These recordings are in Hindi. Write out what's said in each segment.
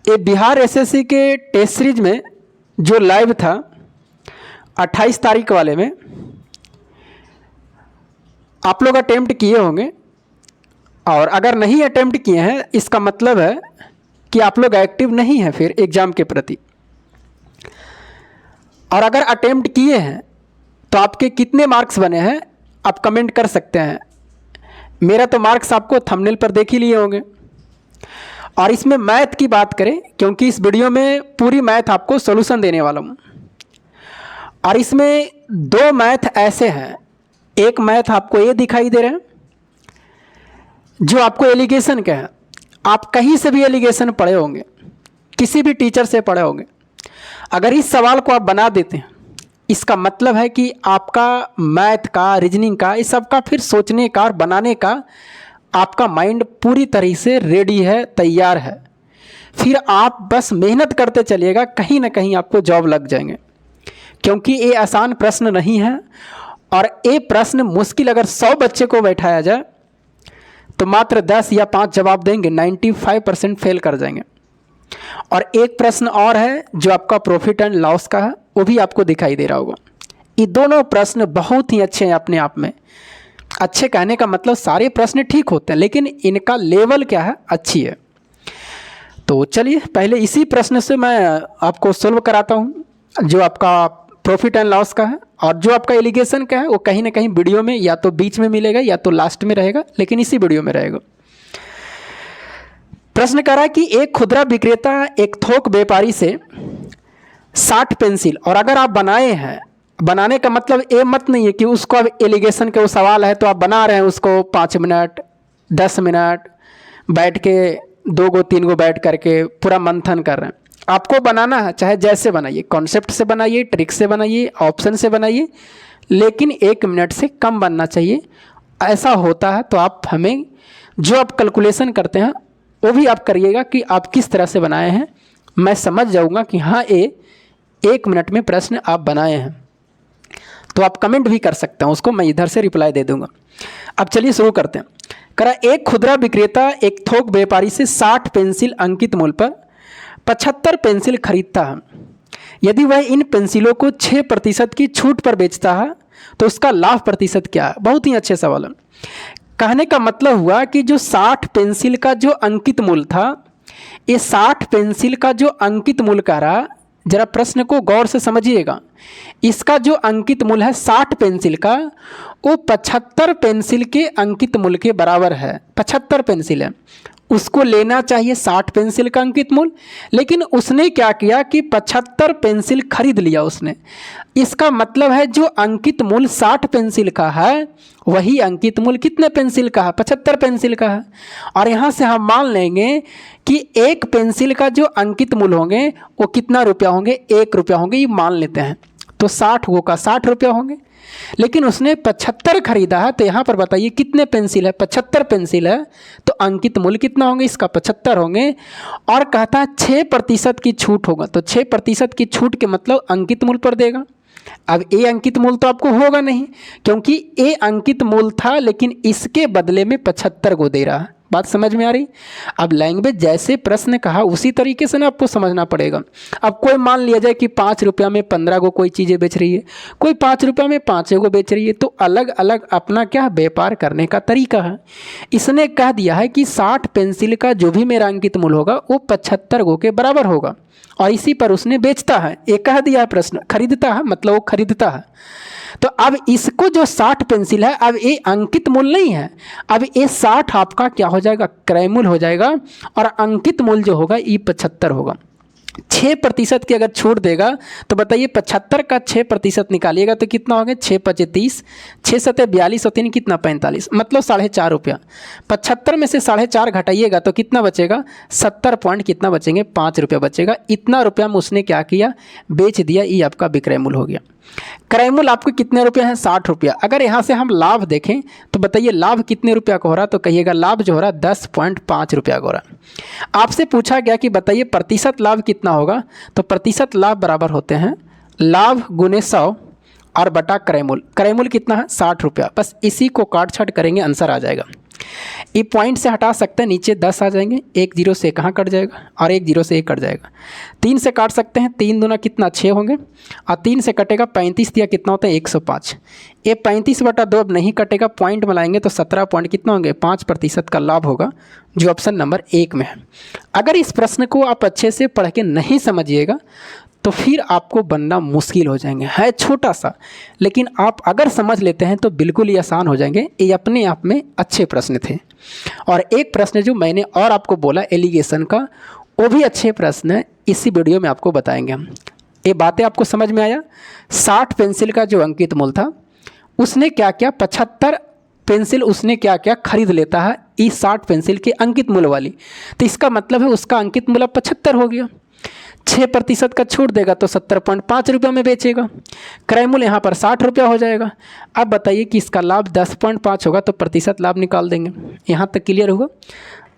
ये बिहार एसएससी के टेस्ट सीरीज में जो लाइव था 28 तारीख वाले में आप लोग अटेम्प्ट किए होंगे, और अगर नहीं अटेम्प्ट किए हैं इसका मतलब है कि आप लोग एक्टिव नहीं हैं फिर एग्ज़ाम के प्रति। और अगर अटेम्प्ट किए हैं तो आपके कितने मार्क्स बने हैं आप कमेंट कर सकते हैं। मेरा तो मार्क्स आपको थंबनेल पर देख ही लिए होंगे। और इसमें मैथ की बात करें, क्योंकि इस वीडियो में पूरी मैथ आपको सॉल्यूशन देने वाला हूँ। और इसमें दो मैथ ऐसे हैं, एक मैथ आपको ये दिखाई दे रहे हैं जो आपको एलिगेशन के हैं। आप कहीं से भी एलिगेशन पढ़े होंगे, किसी भी टीचर से पढ़े होंगे। अगर इस सवाल को आप बना देते हैं इसका मतलब है कि आपका मैथ का, रीजनिंग का, इस सब का फिर सोचने का और बनाने का आपका माइंड पूरी तरह से रेडी है, तैयार है। फिर आप बस मेहनत करते चलिएगा, कहीं ना कहीं आपको जॉब लग जाएंगे। क्योंकि ये आसान प्रश्न नहीं है, और ये प्रश्न मुश्किल अगर 100 बच्चे को बैठाया जाए तो मात्र 10 या 5 जवाब देंगे, 95% फेल कर जाएंगे। और एक प्रश्न और है जो आपका प्रॉफिट एंड लॉस का है, वो भी आपको दिखाई दे रहा होगा। ये दोनों प्रश्न बहुत ही अच्छे हैं अपने आप में। अच्छे कहने का मतलब सारे प्रश्न ठीक होते हैं, लेकिन इनका लेवल क्या है, अच्छी है। तो चलिए पहले इसी प्रश्न से मैं आपको सोल्व कराता हूँ, जो आपका प्रॉफिट एंड लॉस का है। और जो आपका एलिगेशन का है वो कहीं ना कहीं वीडियो में या तो बीच में मिलेगा या तो लास्ट में रहेगा, लेकिन इसी वीडियो में रहेगा। प्रश्न कह रहा है कि एक खुदरा विक्रेता एक थोक व्यापारी से 60 पेंसिल, और अगर आप बनाए हैं, बनाने का मतलब ये मत नहीं है कि उसको अब एलिगेशन के वो सवाल है तो आप बना रहे हैं उसको 5 मिनट 10 मिनट बैठ के 2 गो 3 गो बैठ करके पूरा मंथन कर रहे हैं। आपको बनाना है, चाहे जैसे बनाइए, कॉन्सेप्ट से बनाइए, ट्रिक से बनाइए, ऑप्शन से बनाइए, लेकिन 1 मिनट से कम बनना चाहिए। ऐसा होता है तो आप हमें जो आप कैलकुलेशन करते हैं वो भी आप करिएगा कि आप किस तरह से बनाए हैं। मैं समझ जाऊंगा कि हाँ ये 1 मिनट में प्रश्न आप बनाए हैं। तो आप कमेंट भी कर सकते हैं, उसको मैं इधर से रिप्लाई दे दूंगा। अब चलिए शुरू करते हैं। करा एक खुदरा विक्रेता एक थोक व्यापारी से 60 पेंसिल अंकित मूल्य पर 75 पेंसिल खरीदता है। यदि वह इन पेंसिलों को 6% की छूट पर बेचता है तो उसका लाभ प्रतिशत क्या है। बहुत ही अच्छे सवाल है। कहने का मतलब हुआ कि जो 60 पेंसिल का जो अंकित मूल्य था, ये 60 पेंसिल का जो अंकित मूल्य कह रहा, जरा प्रश्न को गौर से समझिएगा। इसका जो अंकित मूल्य है 60 पेंसिल का, वो 75 पेंसिल के अंकित मूल्य के बराबर है। 75 पेंसिल है, उसको लेना चाहिए 60 पेंसिल का अंकित मूल्य, लेकिन उसने क्या किया कि 75 पेंसिल खरीद लिया उसने। इसका मतलब है जो अंकित मूल्य 60 पेंसिल का है वही अंकित मूल्य कितने पेंसिल का है, 75 पेंसिल का है। और यहाँ से हम मान लेंगे कि एक पेंसिल का जो अंकित मूल्य होंगे वो कितना रुपया होंगे, 1 रुपया होंगे, ये मान लेते हैं। तो 60 गो का 60 रुपया होंगे, लेकिन उसने 75 खरीदा है। तो यहाँ पर बताइए कितने पेंसिल है, 75 पेंसिल है, तो अंकित मूल्य कितना होंगे, इसका 75 होंगे। और कहता है 6% की छूट होगा, तो 6% की छूट के मतलब अंकित मूल्य पर देगा। अब ए अंकित मूल्य तो आपको होगा नहीं, क्योंकि ए अंकित मूल्य था, लेकिन इसके बदले में 75 को दे रहा है। बात समझ में आ रही। अब लैंग्वेज जैसे प्रश्न कहा उसी तरीके से ना आपको समझना पड़ेगा। अब कोई मान लिया जाए कि 5 रुपया में 15 को कोई चीज़ें बेच रही है, कोई 5 रुपया में 5 को बेच रही है, तो अलग अलग अपना क्या व्यापार करने का तरीका है। इसने कह दिया है कि 60 पेंसिल का जो भी मेरा अंकित मूल्य होगा वो 75 गो के बराबर होगा, और इसी पर उसने बेचता है। ये कह दिया है प्रश्न, खरीदता है मतलब वो खरीदता है। तो अब इसको जो 60 पेंसिल है, अब ये अंकित मूल्य नहीं है, अब ये 60 आपका क्या हो जाएगा, क्रय मूल्य हो जाएगा, और अंकित मूल्य जो होगा ये 75 होगा। 6% की अगर छूट देगा तो बताइए 75 का 6% निकालिएगा तो कितना होगा, 6 पचे 30, 6 सते 42 और 3 कितना 45, मतलब 4.5 रुपया। 75 में से 4.5 घटाइएगा तो कितना बचेगा, 70 पॉइंट कितना बचेंगे, 5 रुपया बचेगा। इतना रुपया में उसने क्या किया, बेच दिया। ये आपका विक्रय मूल्य हो गया। क्रय मूल्य आपको कितने रुपये हैं, 60 रुपया। अगर यहाँ से हम लाभ देखें तो बताइए लाभ कितने रुपया का हो रहा, तो कहिएगा लाभ जो हो रहा 10.5 रुपया का हो रहा। आपसे पूछा गया कि बताइए प्रतिशत लाभ कितना होगा, तो प्रतिशत लाभ बराबर होते हैं लाभ गुने 100 और बटा क्रय मूल्य। क्रय मूल्य कितना है, 60 रुपया। बस इसी को काट छाट करेंगे, आंसर आ जाएगा। ये पॉइंट से हटा सकते हैं, नीचे 10 आ जाएंगे, 1 0 से कहाँ कट जाएगा और 1 0 से 1 कट जाएगा। 3 से काट सकते हैं, 3 दूना कितना 6 होंगे और 3 से कटेगा 35 दिया कितना होता है 105। ये 35/2 अब नहीं कटेगा, पॉइंट मिलाएंगे तो 17 पॉइंट कितना होंगे 5% का लाभ होगा, जो ऑप्शन नंबर 1 में है। अगर इस प्रश्न को आप अच्छे से पढ़ के नहीं समझिएगा तो फिर आपको बनना मुश्किल हो जाएंगे। है छोटा सा, लेकिन आप अगर समझ लेते हैं तो बिल्कुल ही आसान हो जाएंगे। ये अपने आप में अच्छे प्रश्न थे। और एक प्रश्न जो मैंने और आपको बोला एलिगेशन का, वो भी अच्छे प्रश्न है, इसी वीडियो में आपको बताएंगे हम। ये बातें आपको समझ में आया? 60 पेंसिल का जो अंकित मूल्य था, उसने क्या क्या 75 पेंसिल उसने क्या क्या खरीद लेता है इस 60 पेंसिल के अंकित मूल्य वाली, तो इसका मतलब है उसका अंकित मूल्य 75 हो गया। 6% का छूट देगा तो 70.5 रुपये में बेचेगा। क्रय मूल्य यहाँ पर 60 रुपया हो जाएगा। अब बताइए कि इसका लाभ 10.5 होगा तो प्रतिशत लाभ निकाल देंगे। यहाँ तक क्लियर होगा?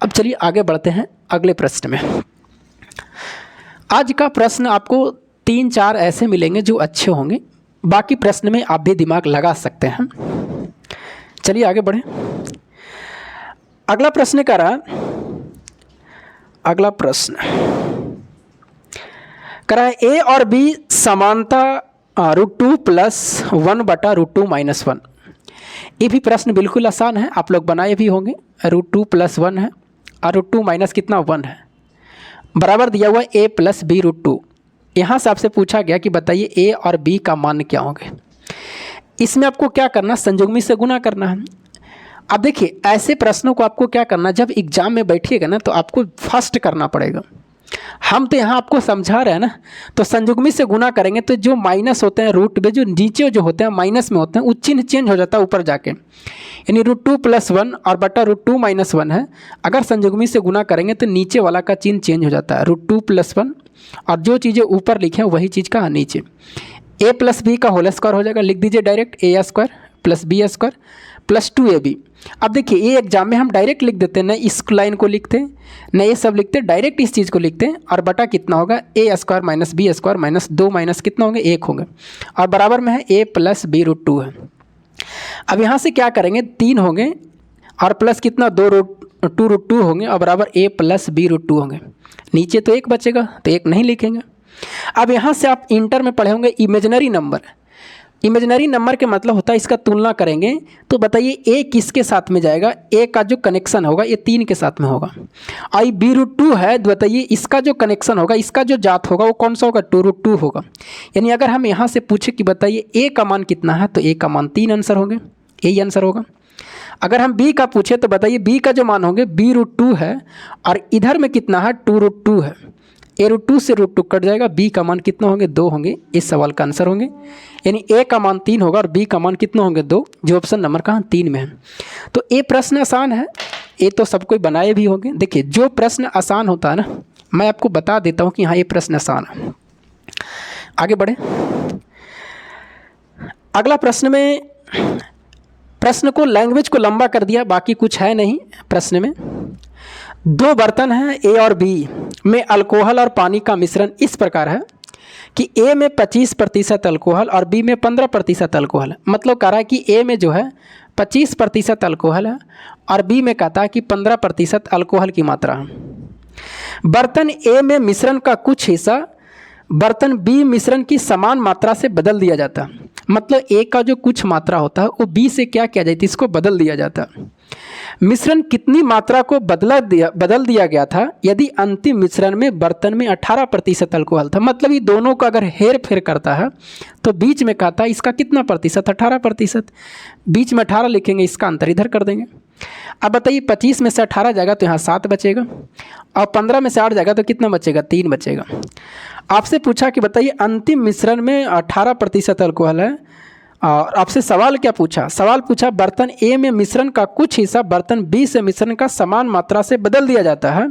अब चलिए आगे बढ़ते हैं अगले प्रश्न में। आज का प्रश्न आपको 3-4 ऐसे मिलेंगे जो अच्छे होंगे, बाकी प्रश्न में आप भी दिमाग लगा सकते हैं। चलिए आगे बढ़ें। अगला प्रश्न का रहा, अगला प्रश्न करा है ए और बी समानता √2 + 1/√2 - 1। ये भी प्रश्न बिल्कुल आसान है, आप लोग बनाए भी होंगे। √2 + 1 है और √2 माइनस कितना 1 है, बराबर दिया हुआ a + b √2। यहाँ से आपसे पूछा गया कि बताइए a और b का मान क्या होंगे। इसमें आपको क्या करना, संयुग्मी से गुना करना है। अब देखिए ऐसे प्रश्नों को आपको क्या करना, जब एग्जाम में बैठिएगा ना तो आपको फर्स्ट करना पड़ेगा। हम तो यहाँ आपको समझा रहे हैं ना, तो संयुग्मी से गुना करेंगे तो जो माइनस होते हैं रूट में, जो नीचे जो होते हैं माइनस में होते हैं, वो चिन्ह चेंज हो जाता है ऊपर जाके, यानी √2 + 1 और बटा √2 - 1 है। अगर संयुग्मी से गुना करेंगे तो नीचे वाला का चिन्ह चेंज हो जाता है, √2 + 1 और जो चीज़ें ऊपर लिखे हैं वही चीज़ का नीचे। a + b का होल स्क्वायर हो जाएगा, लिख दीजिए डायरेक्ट a² + b² + 2ab। अब देखिए ये एग्जाम में हम डायरेक्ट लिख देते हैं, न इस लाइन को लिखते हैं न ये सब लिखते हैं, डायरेक्ट इस चीज़ को लिखते हैं और बटा कितना होगा a² - b² - 2 माइनस कितना होंगे 1 होंगे और बराबर में है a + b √2 है। अब यहाँ से क्या करेंगे 3 होंगे और प्लस कितना 2 √2 होंगे और बराबर a + b √2 होंगे। नीचे तो 1 बचेगा तो 1 नहीं लिखेंगे। अब यहाँ से आप इंटर में पढ़े होंगे इमेजिनरी नंबर। इमेजिनरी नंबर के मतलब होता है इसका तुलना करेंगे तो बताइए a किसके साथ में जाएगा, a का जो कनेक्शन होगा ये 3 के साथ में होगा। आई b √2 है, बताइए इसका जो कनेक्शन होगा, इसका जो जात होगा वो कौन सा होगा 2 √2 होगा। यानी अगर हम यहाँ से पूछे कि बताइए a का मान कितना है तो a का मान 3 आंसर होंगे, यही आंसर होगा। अगर हम b का पूछे तो बताइए b का जो मान होंगे b √2 है और इधर में कितना है 2 √2 है, a √2 से √2 कट जाएगा, b का मान कितना होंगे 2 होंगे, इस सवाल का आंसर होंगे। यानी a का मान 3 होगा और b का मान कितना होंगे 2, जो ऑप्शन नंबर कहाँ 3 में है। तो ये प्रश्न आसान है, ये तो सब कोई बनाए भी होंगे। देखिए जो प्रश्न आसान होता है ना, मैं आपको बता देता हूँ कि हाँ ये प्रश्न आसान है। आगे बढ़े अगला प्रश्न में, प्रश्न को लैंग्वेज को लंबा कर दिया, बाकी कुछ है नहीं प्रश्न में। 2 बर्तन हैं ए और बी में अल्कोहल और पानी का मिश्रण इस प्रकार है कि ए में 25% अल्कोहल और बी में 15% अल्कोहल है। मतलब कह रहा है कि ए में जो है 25% अल्कोहल है और बी में कहता है कि 15% अल्कोहल की मात्रा है। बर्तन ए में मिश्रण का कुछ हिस्सा बर्तन बी मिश्रण की समान मात्रा से बदल दिया जाता है। मतलब ए का जो कुछ मात्रा होता है वो बी से क्या किया जाता है, इसको बदल दिया जाता है। मिश्रण कितनी मात्रा को बदल दिया गया था यदि अंतिम मिश्रण में बर्तन में 18% अल्कोहल था। मतलब ये दोनों का अगर हेर फेर करता है तो बीच में कहता है इसका कितना प्रतिशत 18%, बीच में 18 लिखेंगे, इसका अंतर इधर कर देंगे। अब बताइए 25 में से 18 जाएगा तो यहाँ 7 बचेगा और 15 में से 8 जाएगा तो कितना बचेगा 3 बचेगा। आपसे पूछा कि बताइए अंतिम मिश्रण में 18% अल्कोहल है और आपसे सवाल क्या पूछा, सवाल पूछा बर्तन ए में मिश्रण का कुछ हिस्सा बर्तन बी से मिश्रण का समान मात्रा से बदल दिया जाता है।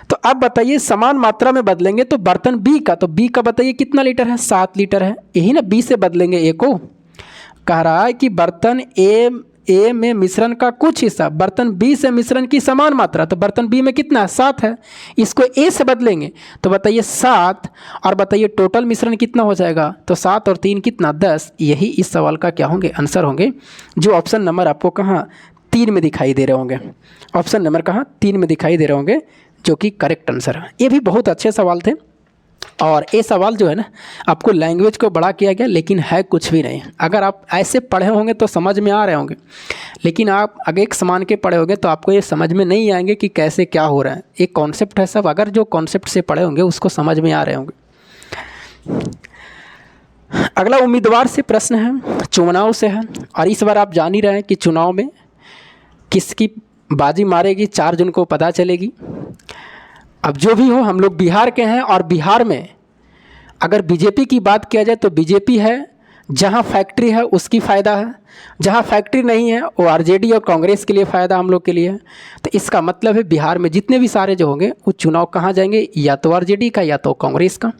तो अब बताइए समान मात्रा में बदलेंगे तो बर्तन बी का, तो बी का बताइए कितना लीटर है 7 लीटर है, यही ना बी से बदलेंगे ए को। कह रहा है कि बर्तन ए में मिश्रण का कुछ हिस्सा बर्तन बी से मिश्रण की समान मात्रा, तो बर्तन बी में कितना है 7 है, इसको ए से बदलेंगे तो बताइए 7 और बताइए टोटल मिश्रण कितना हो जाएगा, तो 7 और 3 कितना 10। यही इस सवाल का क्या होंगे आंसर होंगे, जो ऑप्शन नंबर आपको कहाँ 3 में दिखाई दे रहे होंगे। ऑप्शन नंबर कहाँ 3 में दिखाई दे रहे होंगे, जो कि करेक्ट आंसर है। ये भी बहुत अच्छे सवाल थे और ये सवाल जो है ना आपको लैंग्वेज को बड़ा किया गया, लेकिन है कुछ भी नहीं। अगर आप ऐसे पढ़े होंगे तो समझ में आ रहे होंगे, लेकिन आप अगर एक समान के पढ़े होंगे तो आपको ये समझ में नहीं आएंगे कि कैसे क्या हो रहा है। एक कॉन्सेप्ट है सब, अगर जो कॉन्सेप्ट से पढ़े होंगे उसको समझ में आ रहे होंगे। अगला उम्मीदवार से प्रश्न है, चुनाव से है, और इस बार आप जान ही रहे हैं कि चुनाव में किसकी बाजी मारेगी 4 जून को पता चलेगी। अब जो भी हो, हम लोग बिहार के हैं और बिहार में अगर बीजेपी की बात किया जाए तो बीजेपी है, जहां फैक्ट्री है उसकी फ़ायदा है, जहां फैक्ट्री नहीं है वो आरजेडी और कांग्रेस के लिए फ़ायदा हम लोग के लिए है। तो इसका मतलब है बिहार में जितने भी सारे जो होंगे वो चुनाव कहाँ जाएंगे, या तो आरजेडी का या तो कांग्रेस का।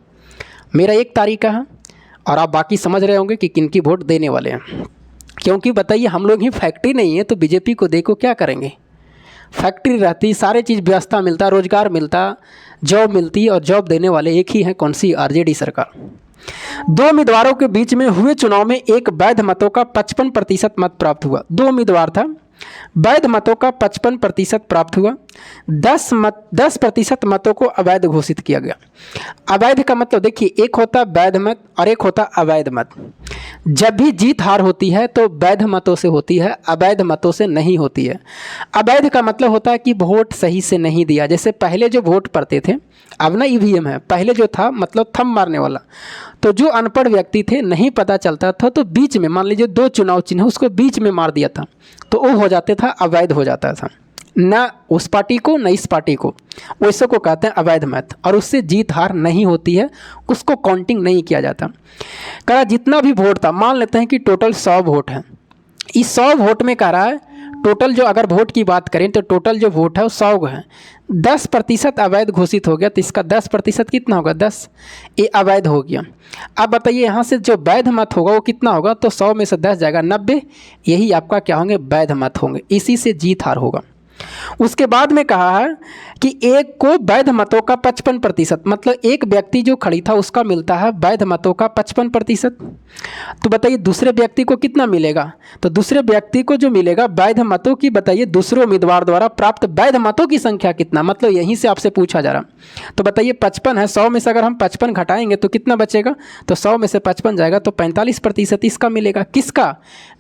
मेरा एक तारीख है और आप बाकी समझ रहे होंगे कि किन की वोट देने वाले हैं। क्योंकि बताइए हम लोग ही फैक्ट्री नहीं है तो बीजेपी को देखो क्या करेंगे। फैक्ट्री रहती, सारे चीज़ व्यवस्था मिलता, रोजगार मिलता, जॉब मिलती, और जॉब देने वाले एक ही हैं, कौन सी, आरजेडी सरकार। 2 उम्मीदवारों के बीच में हुए चुनाव में एक वैध मतों का 55% मत प्राप्त हुआ। 2 उम्मीदवार था, वैध मतों का 55% प्राप्त हुआ, 10% मतों को अवैध घोषित किया गया। अवैध का मतलब देखिए, एक होता वैध मत और एक होता अवैध मत। जब भी जीत हार होती है तो वैध मतों से होती है, अवैध मतों से नहीं होती है। अवैध का मतलब होता है कि वोट सही से नहीं दिया। जैसे पहले जो वोट पड़ते थे, अब ना ईवीएम है, पहले जो था मतलब थंब मारने वाला, तो जो अनपढ़ व्यक्ति थे नहीं पता चलता था तो बीच में, मान लीजिए 2 चुनाव चिन्ह उसको बीच में मार दिया था तो वो हो जाते था, अवैध हो जाता था, ना उस पार्टी को ना इस पार्टी को, वैसे को कहते हैं अवैध मत, और उससे जीत हार नहीं होती है, उसको काउंटिंग नहीं किया जाता। कहा जितना भी वोट था, मान लेते हैं कि टोटल 100 वोट हैं, इस 100 वोट में कह रहा है टोटल जो, अगर वोट की बात करें तो टोटल जो वोट है वो 100 है, 10% अवैध घोषित हो गया, तो इसका 10% कितना होगा, 10, ये अवैध हो गया। अब बताइए यहाँ से जो वैध मत होगा वो कितना होगा, तो 100 में से 10 जाएगा 90, यही आपका क्या होंगे, वैध मत होंगे, इसी से जीत हार होगा। उसके बाद में कहा है कि एक को वैध मतों का 55%, मतलब एक व्यक्ति जो खड़ी था उसका मिलता है वैध मतों का 55%। तो बताइए दूसरे व्यक्ति को कितना मिलेगा, तो दूसरे व्यक्ति को जो मिलेगा वैध मतों की, बताइए दूसरे उम्मीदवार द्वारा प्राप्त वैध मतों की संख्या कितना, मतलब यहीं से आपसे पूछा जा रहा। तो बताइए 55 है, 100 में से अगर हम 55 घटाएंगे तो कितना बचेगा, तो 100 में से 55 जाएगा तो 45% इसका मिलेगा। किसका,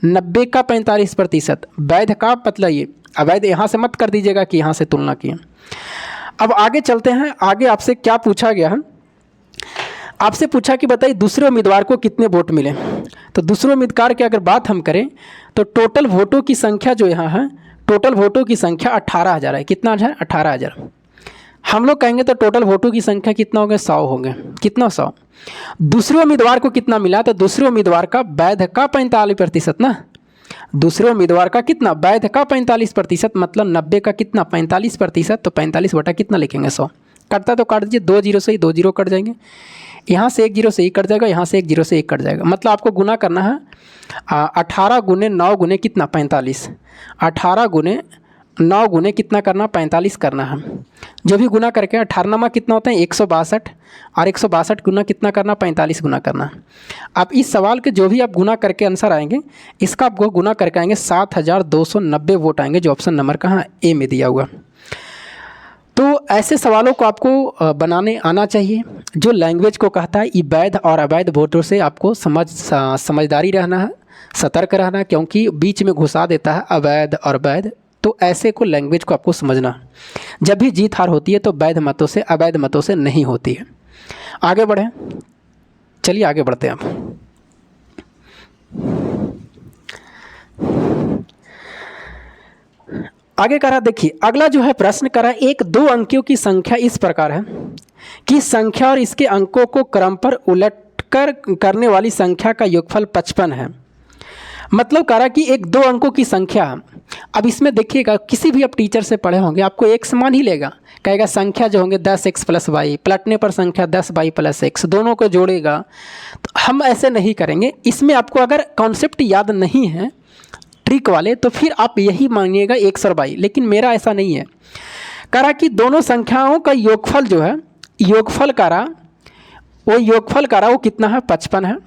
90 का 45%, वैध का, मतलब ये अवैध यहाँ से मत कर दीजिएगा कि यहाँ से तुलना किए। अब आगे चलते हैं, आगे आपसे क्या पूछा गया है, आपसे पूछा कि बताइए दूसरे उम्मीदवार को कितने वोट मिले। तो दूसरे उम्मीदवार की अगर बात हम करें तो टोटल वोटों की संख्या जो यहाँ है, टोटल वोटों की संख्या 18,000 है। कितना है, 18,000। हम लोग कहेंगे तो टोटल वोटों की संख्या कितना होंगे, 100 होंगे। कितना, 100। दूसरे उम्मीदवार को कितना मिला, तो दूसरे उम्मीदवार का वैध का 45% ना, दूसरे उम्मीदवार का कितना, वैध का 45%, मतलब 90 का कितना, 45%, तो 45 बटा कितना लिखेंगे, 100। कटता तो काट दीजिए, 2 जीरो से ही 2 जीरो कट जाएंगे, यहाँ से 1 जीरो से ही कट जाएगा, यहाँ से 1 जीरो से 1 कट जाएगा। मतलब आपको गुना करना है 18 गुने 9 गुने कितना, 45, 18 गुने 9 गुने कितना करना, 45 करना है। जो भी गुना करके 18 कितना होता है, 162, और 162 गुना कितना करना, 45 गुना करना। अब इस सवाल के जो भी आप गुना करके आंसर आएंगे, इसका आपको गुना करके आएंगे 7,290 वोट आएंगे, जो ऑप्शन नंबर कहाँ ए में दिया हुआ। तो ऐसे सवालों को आपको बनाने आना चाहिए, जो लैंग्वेज को कहता है। वैध और अवैध वोटों से आपको समझदारी रहना है, सतर्क रहना, क्योंकि बीच में घुसा देता है अवैध और वैध। तो ऐसे को लैंग्वेज को आपको समझना है। जब भी जीत हार होती है तो वैध मतों से, अवैध मतों से नहीं होती है। आगे बढ़ें, चलिए आगे बढ़ते हैं अब। आगे करा, देखिए अगला जो है प्रश्न करा, एक 2 अंकों की संख्या इस प्रकार है कि संख्या और इसके अंकों को क्रम पर उलटकर करने वाली संख्या का योगफल 55 है। मतलब करा कि एक 2 अंकों की संख्या। अब इसमें देखिएगा, किसी भी आप टीचर से पढ़े होंगे आपको एक समान ही लेगा, कहेगा संख्या जो होंगे 10x + y, पलटने पर संख्या 10y + x, दोनों को जोड़ेगा। तो हम ऐसे नहीं करेंगे। इसमें आपको अगर कॉन्सेप्ट याद नहीं है ट्रिक वाले, तो फिर आप यही मानिएगा x और y, लेकिन मेरा ऐसा नहीं है। करा कि दोनों संख्याओं का योगफल जो है, योगफल करा वो कितना है, 55 है,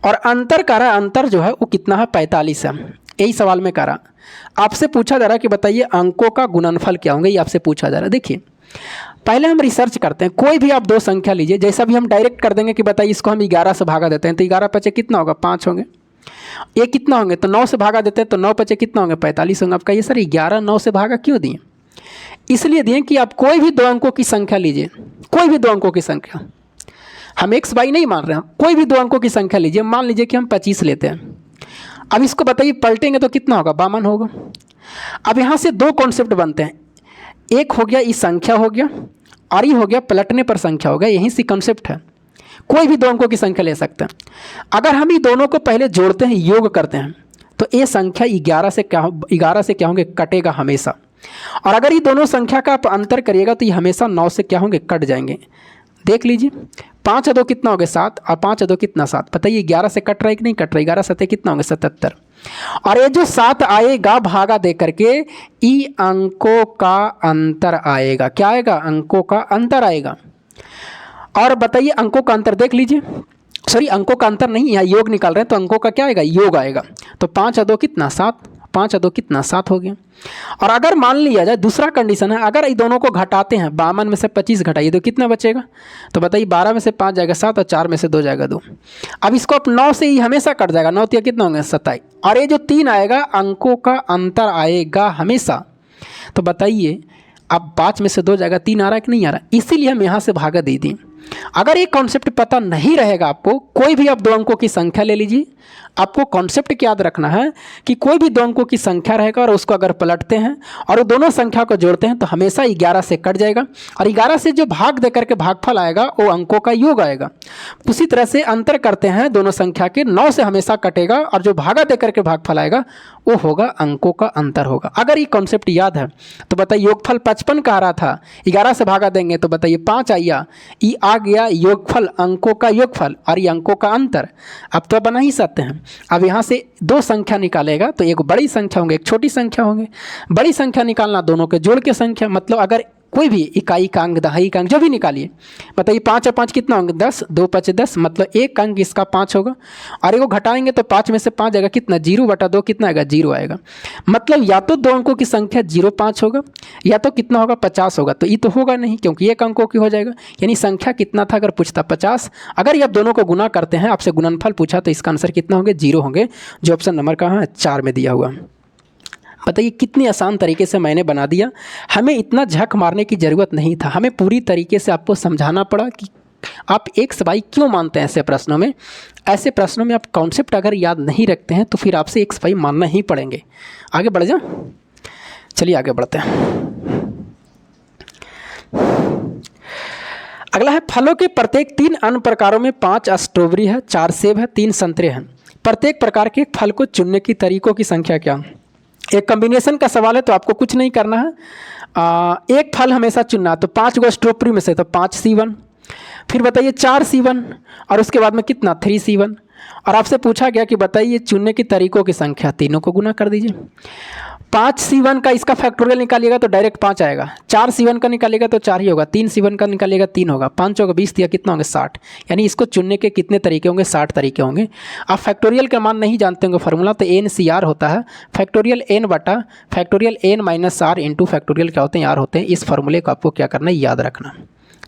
और अंतर करा, अंतर जो है वो कितना है, 45 है। यही सवाल में करा। आपसे पूछा जा रहा है कि बताइए अंकों का गुणनफल क्या होंगे, ये आपसे पूछा जा रहा है। देखिए पहले हम रिसर्च करते हैं, कोई भी आप दो संख्या लीजिए, जैसा भी हम डायरेक्ट कर देंगे कि बताइए इसको हम 11 से भागा देते हैं तो 11 पचे कितना होगा 5 होंगे। ये कितना होंगे तो 9 से भागा देते हैं तो 9 पचे कितना होंगे 45 होंगे। आप कहिए सर 11 9 से भागा क्यों दिए? इसलिए दिए कि आप कोई भी दो अंकों की संख्या लीजिए, कोई भी दो अंकों की संख्या, हम एक्स वाई नहीं मान रहे हैं, कोई भी दो अंकों की संख्या लीजिए। मान लीजिए कि हम 25 लेते हैं। अब इसको बताइए पलटेंगे तो कितना होगा 52 होगा। अब यहाँ से दो कॉन्सेप्ट बनते हैं, एक हो गया इस संख्या हो गया और ये हो गया पलटने पर संख्या हो गया। यही सी कॉन्सेप्ट है, कोई भी दो अंकों की संख्या ले सकते हैं। अगर हम ये दोनों को पहले जोड़ते हैं, योग करते हैं, तो ये संख्या 11 से क्या होंगे कटेगा हमेशा। और अगर ये दोनों संख्या का आप अंतर करिएगा तो ये हमेशा 9 से क्या होंगे कट जाएंगे। देख लीजिए 5 और 2 कितना हो गया 7 और 5 और 2 कितना 7। बताइए 11 से कट रहा है कि नहीं कट रहा है? 11 7 कितना होंगे 77। और ये जो 7 आएगा भागा दे करके ई अंकों का अंतर आएगा। क्या आएगा? अंकों का अंतर आएगा। और बताइए अंकों का अंतर देख लीजिए, सॉरी अंकों का अंतर नहीं, यहाँ योग निकाल रहे हैं तो अंकों का क्या आएगा योग आएगा। तो 5 और 2 कितना 7, 5 और 2 कितना 7 हो गया। और अगर मान लिया जाए दूसरा कंडीशन है, अगर इन दोनों को घटाते हैं 52 में से 25 घटाइए तो कितना बचेगा? तो बताइए 12 में से 5 जाएगा 7 और 4 में से 2 जाएगा 2। अब इसको आप 9 से ही हमेशा कट जाएगा, 9 तो कितना होंगे 27। और ये जो 3 आएगा अंकों का अंतर आएगा हमेशा। तो बताइए अब 5 में से 2 जाएगा, 3 आ रहा है कि नहीं आ रहा? इसीलिए हम यहाँ से भागा दे दी। अगर ये कॉन्सेप्ट पता नहीं रहेगा आपको, कोई भी आप दो अंकों की संख्या ले लीजिए, आपको कॉन्सेप्ट याद रखना है कि कोई भी दो अंकों की संख्या रहेगा और उसको अगर पलटते हैं और दोनों संख्या को जोड़ते हैं तो हमेशा 11 से कट जाएगा। और 11 से जो भाग दे करके भागफल आएगा वो अंकों का योग आएगा। उसी तरह से अंतर करते हैं दोनों संख्या के, 9 से हमेशा कटेगा और जो भागा दे करके भागफल आएगा वो होगा अंकों का अंतर होगा। अगर ये कॉन्सेप्ट याद है तो बताइए योगफल 55 का आ रहा था, 11 से भागा देंगे तो बताइए 5 आया, ये आ गया योगफल अंकों का योगफल और ये अंकों का अंतर। अब तो बना ही सकते हैं। अब यहाँ से दो संख्या निकालेगा तो एक बड़ी संख्या होंगे एक छोटी संख्या होंगे। बड़ी संख्या निकालना दोनों के जोड़ के संख्या, मतलब अगर कोई भी इकाई का अंक दहाई का अंक जो भी निकालिए, बताइए 5 और 5 कितना होंगे 10, 2 5 10, मतलब एक अंक इसका 5 होगा। और एगो घटाएंगे तो 5 में से 5 आएगा कितना 0/2 कितना आएगा 0 आएगा। मतलब या तो दो अंकों की संख्या 0,5 होगा या तो कितना होगा 50 होगा। तो ये तो होगा नहीं क्योंकि एक अंकों की हो जाएगा, यानी संख्या कितना था अगर पूछता 50। अगर ये आप दोनों को गुना करते हैं, आपसे गुणनफल पूछा तो इसका आंसर कितना होंगे 0 होंगे, जो ऑप्शन नंबर कहाँ है 4 में दिया हुआ। बताइए कितनी आसान तरीके से मैंने बना दिया। हमें इतना झक मारने की ज़रूरत नहीं था, हमें पूरी तरीके से आपको समझाना पड़ा कि आप एक्स वाई क्यों मानते हैं। ऐसे प्रश्नों में आप कॉन्सेप्ट अगर याद नहीं रखते हैं तो फिर आपसे एक्स वाई मानना ही पड़ेंगे। आगे बढ़ जाए, चलिए आगे बढ़ते हैं। अगला है फलों के प्रत्येक 3 अन्य प्रकारों में 5 स्ट्रॉबेरी है, 4 सेब है, 3 संतरे हैं। प्रत्येक प्रकार के फल को चुनने की तरीकों की संख्या क्या? एक कॉम्बिनेशन का सवाल है तो आपको कुछ नहीं करना है, एक फल हमेशा चुनना है। तो 5 गो स्ट्रॉबेरी में से तो 5 C1, फिर बताइए 4 C1 और उसके बाद में कितना 3 C1। और आपसे पूछा गया कि बताइए चुनने की तरीकों की संख्या, तीनों को गुना कर दीजिए। 5 C1 का इसका फैक्टोरियल निकालिएगा तो डायरेक्ट 5 आएगा, 4 C1 का निकालिएगा तो 4 ही होगा, 3 C1 का निकालिएगा 3 होगा, 5 होगा 20 दिया कितना होंगे 60। यानी इसको चुनने के कितने तरीके होंगे 60 तरीके होंगे। आप फैक्टोरियल का मान नहीं जानते होंगे फार्मूला, तो NCR होता है फैक्टोरियल n बटा factorial n minus r into factorial क्या होते हैं r होते हैं। इस फार्मूले को आपको क्या करना है याद रखना।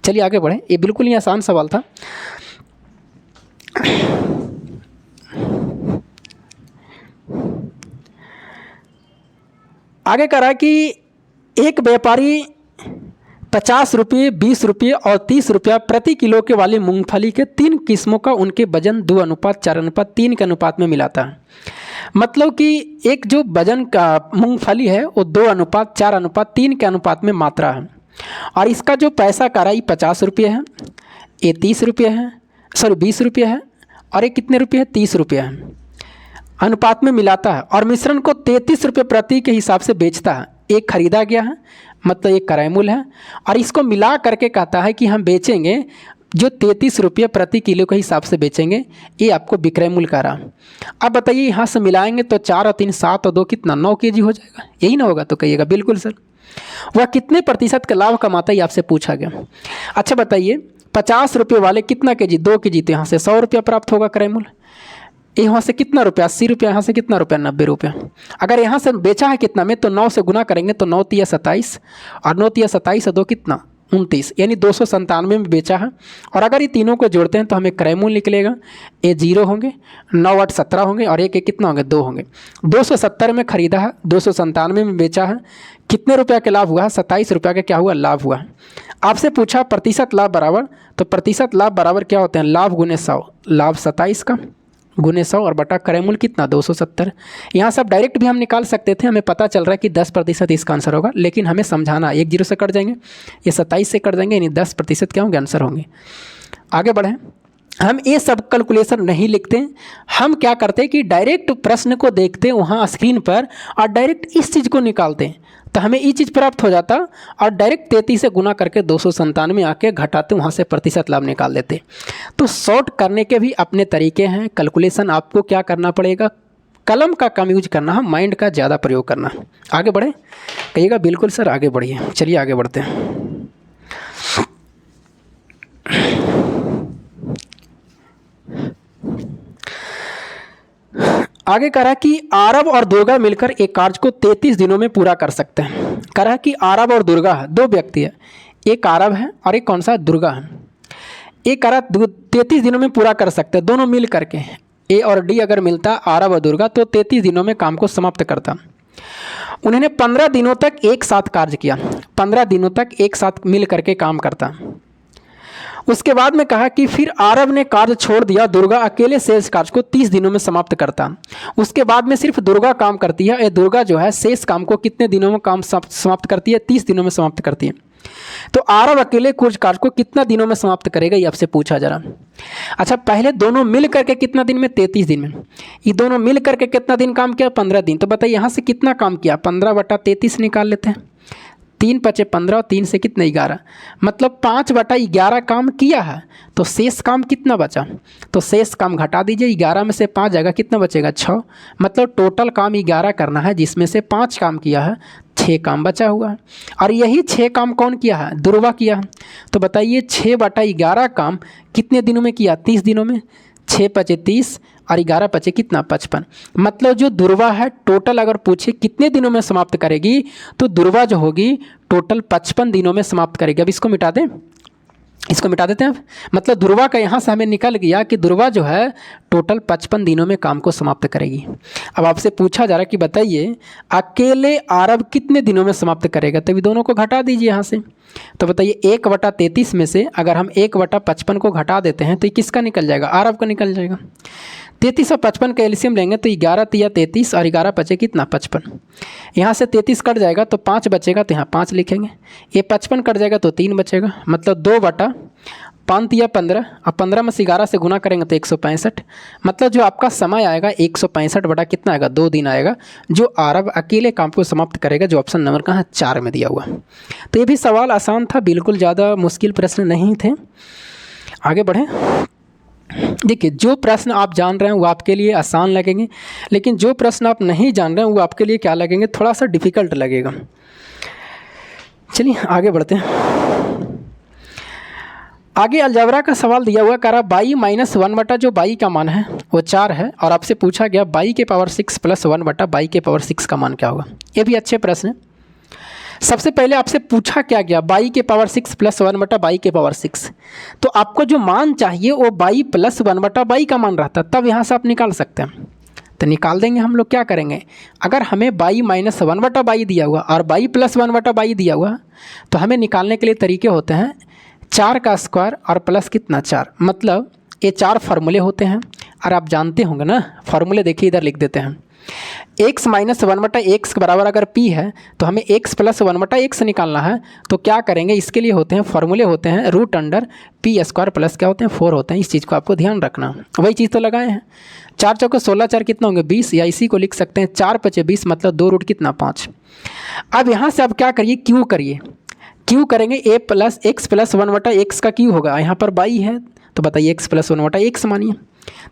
चलिए आगे बढ़ें, ये बिल्कुल ही आसान सवाल था। आगे करा कि एक व्यापारी 50 रुपये, 20 रुपये और 30 रुपया प्रति किलो के वाली मूंगफली के 3 किस्मों का उनके वजन 2:4:3 के अनुपात में मिलाता है। मतलब कि एक जो वजन का मूंगफली है वो 2:4:3 के अनुपात में मात्रा है। और इसका जो पैसा का रहा है 50 रुपये है, ये 30 रुपये है, सॉरी 20 रुपये है, और ये कितने रुपये है 30 रुपये है, अनुपात में मिलाता है और मिश्रण को 33 रुपये प्रति के हिसाब से बेचता है। एक खरीदा गया है, मतलब एक क्रय मूल्य है, और इसको मिला करके कहता है कि हम बेचेंगे जो 33 रुपये प्रति किलो के हिसाब से बेचेंगे, ये आपको विक्रय मूल्य का रहा। अब बताइए यहाँ से मिलाएंगे तो 4 और 3 7 और 2 कितना 9 kg हो जाएगा, यही ना होगा? तो कहिएगा बिल्कुल सर। वह कितने प्रतिशत का लाभ कमाता है, आपसे पूछा गया। अच्छा बताइए 50 रुपये वाले कितना kg 2 kg, तो यहाँ से 100 रुपया प्राप्त होगा क्रय मूल्य। यहाँ से कितना रुपया 80 रुपया, यहाँ से कितना रुपया 90 रुपया। अगर यहाँ से बेचा है कितना में, तो 9 से गुना करेंगे तो 9 तिया 27 और 9 तिया 27 दो कितना 29, यानी 297 में बेचा है। और अगर ये तीनों को जोड़ते हैं तो हमें क्रय मूल्य निकलेगा, ये 0 होंगे, 9 8 17 होंगे और एक कितना होंगे 2 होंगे। 270 में खरीदा है, 297 में बेचा है, कितने रुपया के लाभ हुआ है 27 रुपया का क्या हुआ लाभ हुआ है। आपसे पूछा प्रतिशत लाभ बराबर, तो प्रतिशत लाभ बराबर क्या होते हैं लाभ गुने 100, लाभ 27 का गुने 100 और बटा क्रय मूल्य कितना 270। यहाँ से अब डायरेक्ट भी हम निकाल सकते थे, हमें पता चल रहा है कि 10% इसका आंसर होगा, लेकिन हमें समझाना 1 0 से कट जाएंगे, ये 27 से कट जाएंगे, यानी 10% क्या होंगे आंसर होंगे। आगे बढ़ें, हम ये सब कैलकुलेशन नहीं लिखते, हम क्या करते हैं कि डायरेक्ट प्रश्न को देखते हैं वहाँ स्क्रीन पर और डायरेक्ट इस चीज़ को निकालते हैं, तो हमें ये चीज़ प्राप्त हो जाता और डायरेक्ट 33 से गुना करके 297 आके घटाते वहाँ से प्रतिशत लाभ निकाल देते। तो शॉर्ट करने के भी अपने तरीके हैं, कैलकुलेशन आपको क्या करना पड़ेगा, कलम का कम यूज करना है, माइंड का ज़्यादा प्रयोग करना। आगे बढ़ें, कहिएगा बिल्कुल सर आगे बढ़िए। चलिए आगे बढ़ते हैं। आगे कह रहा है कि आरव और दुर्गा मिलकर एक कार्य को 33 दिनों में पूरा कर सकते हैं। कह रहा है कि आरव और दुर्गा है, दो व्यक्ति है, एक आरव है और एक कौन सा दुर्गा है। एक कह रहा 33 दिनों में पूरा कर सकते हैं, दोनों मिल करके ए और डी अगर मिलता आरव और दुर्गा तो 33 दिनों में काम को समाप्त करता। उन्होंने 15 दिनों तक एक साथ कार्य किया, 15 दिनों तक एक साथ मिल करके काम करता। उसके बाद में कहा कि फिर आरव ने कार्य छोड़ दिया, दुर्गा अकेले शेष कार्य को 30 दिनों में समाप्त करता। उसके बाद में सिर्फ दुर्गा काम करती है, ये दुर्गा जो है शेष काम को कितने दिनों में काम समाप्त करती है 30 दिनों में समाप्त करती है। तो आरव अकेले कुछ कार्य को कितना दिनों में समाप्त करेगा ये आपसे पूछा जरा। अच्छा पहले दोनों मिल करके कितना दिन में 33 दिन में, ये दोनों मिल करके कितना दिन काम किया 15 दिन। तो बताइए यहाँ से कितना काम किया 15/33 निकाल लेते हैं, 3 × 5 = 15 और 3 से कितना 11, मतलब 5/11 काम किया है। तो शेष काम कितना बचा, तो शेष काम घटा दीजिए, 11 में से 5 जाएगा कितना बचेगा 6, मतलब टोटल काम 11 करना है जिसमें से 5 काम किया है, 6 काम बचा हुआ है। और यही 6 काम कौन किया है दुर्गा किया है। तो बताइए 6/11 काम कितने दिनों में किया 30 दिनों में, 6 × 5 = 30 और 11 × 5 कितना 55। मतलब जो दुर्वा है टोटल अगर पूछे कितने दिनों में समाप्त करेगी तो दुर्वा जो होगी टोटल 55 दिनों में समाप्त करेगी। अब इसको मिटा दें, इसको मिटा देते हैं। अब मतलब दुर्वा का यहाँ से हमें निकल गया कि दुर्वा जो है टोटल 55 दिनों में काम को समाप्त करेगी। अब आपसे पूछा जा रहा है कि बताइए अकेले आरव कितने दिनों में समाप्त करेगा, तभी दोनों को घटा दीजिए यहाँ से। तो बताइए 1/33 में से अगर हम 1/55 को घटा देते हैं तो ये किसका निकल जाएगा आरव का निकल जाएगा। 33 और 55 का एलसीएम लेंगे तो 11 × 33 और 11 × 5 कितना 55। यहाँ से 33 कट जाएगा तो 5 बचेगा, तो यहाँ 5 लिखेंगे। ये 55 कट जाएगा तो 3 बचेगा, मतलब 2/5 × 15 और 15 में से 11 से गुना करेंगे तो 165। मतलब जो आपका समय आएगा 165 कितना आएगा 2 दिन आएगा, जो आरव अकेले काम को समाप्त करेगा, जो ऑप्शन नंबर कहाँ 4 में दिया हुआ। तो ये भी सवाल आसान था, बिल्कुल ज़्यादा मुश्किल प्रश्न नहीं थे। आगे बढ़ें। देखिए जो प्रश्न आप जान रहे हैं वो आपके लिए आसान लगेंगे, लेकिन जो प्रश्न आप नहीं जान रहे हैं वो आपके लिए क्या लगेंगे थोड़ा सा डिफ़िकल्ट लगेगा। चलिए आगे बढ़ते हैं। आगे अलजेब्रा का सवाल दिया हुआ कह रहा 22 जो 22 का मान है वो 4 है, और आपसे पूछा गया 22 + 1/22 का मान क्या होगा। ये भी अच्छे प्रश्न है। सबसे पहले आपसे पूछा क्या गया 22 + 1/22। तो आपको जो मान चाहिए वो 22 + 1/22 का मान रहता, तब यहाँ से आप निकाल सकते हैं। तो निकाल देंगे हम लोग। क्या करेंगे, अगर हमें 22 - 1/22 दिया हुआ और 22 + 1/22 दिया हुआ तो हमें निकालने के लिए तरीके होते हैं 4 का स्क्वायर और प्लस कितना 4, मतलब ये 4 फार्मूले होते हैं और आप जानते होंगे ना फार्मूले। देखिए इधर लिख देते हैं, x - 1/x के बराबर अगर p है तो हमें x + 1/x निकालना है। तो क्या करेंगे, इसके लिए होते हैं फार्मूले होते हैं √p² प्लस क्या होते हैं 4 होते हैं। इस चीज़ को आपको ध्यान रखना, वही चीज़ तो लगाए हैं। 4 × 4 = 16, 4 कितना होंगे 20, या इसी को लिख सकते हैं 4 × 5 = 20, मतलब 2 रूट कितना 5। अब यहाँ से अब क्या करिए क्यू करिए, क्यू करेंगे x + 1/x का क्यू होगा, यहाँ पर 22 है तो बताइए x + 1/x मानिए।